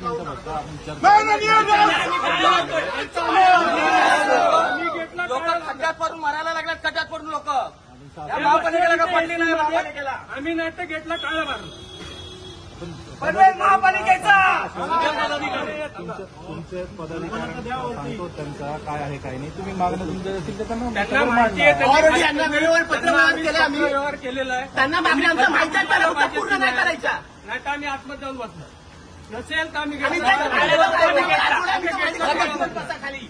मिनिटं फक्त आपण चर्चा लोक खड्ड्यात पडून मारायला लागल्यात, खड्ड्यात पडून लोक महापालिकेला का पडली नाही. महापालिकेला आम्ही नाही तर गेटला टाळा मारलं. महापालिकेचा तुमचे पदाधिकारी सांगतो त्यांचा काय आहे काय नाही. तुम्ही मागणं तुमच्या असतील तर त्यांना माहिती आहे, ऑलरेडी यांना वेळेवर पत्र केलं आम्ही. व्यवहार केलेला आहे. त्यांना मागणी आमच्या माहिती आहे, त्याला फक्त पूर्ण नाही करायच्या. नाही तर आम्ही आतमध्ये जाऊन बसलो नसेल तर आम्ही आम्ही गेटला खाली बसा खाली.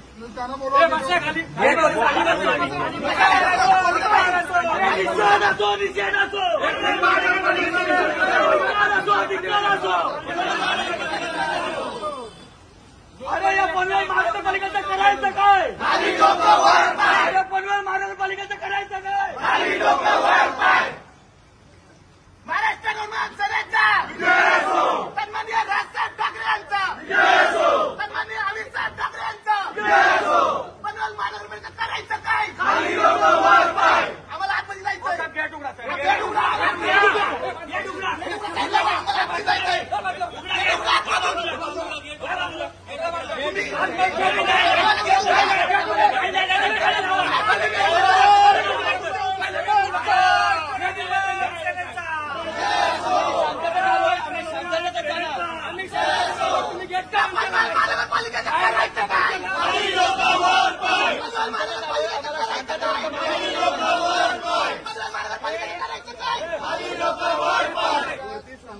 अरे या पनवेल महानगरपालिकेचं करायचं काय? या पनवेल महानगरपालिकेचं करायचं काय? महाराष्ट्र लोकसभेचा सन्माननीय राजसाहेब ठाकरे यांचा, सन्माननीय अमित साहेब ठाकरे यांचा पनवेल महानगरपालिकेचं करायचं काय? आम्हाला आतमध्ये जायचं. गेट उघडा, गेट उघडा, गेट उघडा, गेट उघडा, आम्हाला आतमध्ये जायचंय.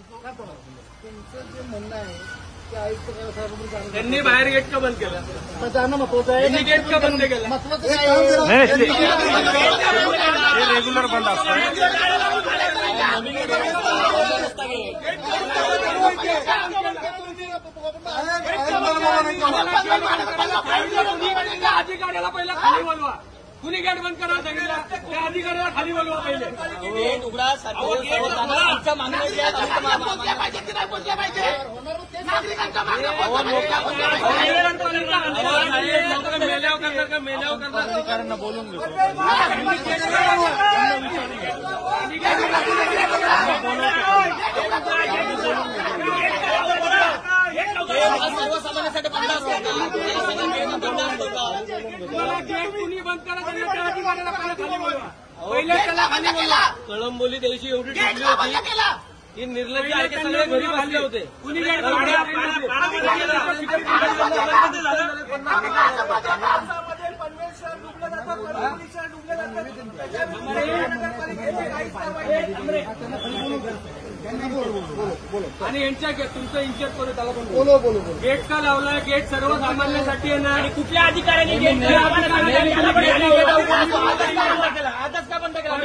तुमचं जे म्हणणं आहे ते आयुक्त साहेबांनी त्यांनी बाहेर गेट का बंद केलं? जाणं महत्वाचं आहे. त्यांनी गेट का बंद केलं? महत्वाचं काय रेग्युलर बंद असतं. अधिकाऱ्याला पहिला खाली बोलवा. कुणी गेट बंद करायला सांगितलं? त्या अधिकाऱ्याला खाली बोलवा पहिले. गेट उघडा. आमच्या मागण्या ज्या आहेत, बोलल्या पाहिजे की नाही बोलल्या पाहिजे? नागरिकांच्या मागण्या बोलल्या मेल्यावर करणार का? मेल्यावर करणार अधिकाऱ्यांना बोलून घेतो. सर्वसामान्यांसाठी बंद असतो का? बंद असतो का? तुम्हाला गेट कुणी बंद करायचं त्या अधिकाऱ्याला पहिला खाली बोलवा. पहिले त्याला खाली बोलवा. कळंबोली दिवशी एवढी टिकली होती की निर्लज्ज आहे की सगळे घरी बसले होते. कुणी गेट आणि यांच्या तुमचं इन्शर्ट करू त्याला पण गेट का लावलाय? गेट सर्वसामान्यांसाठी आहे ना. आणि कुठल्या अधिकाऱ्यांनी गेट आजच का बंद केला?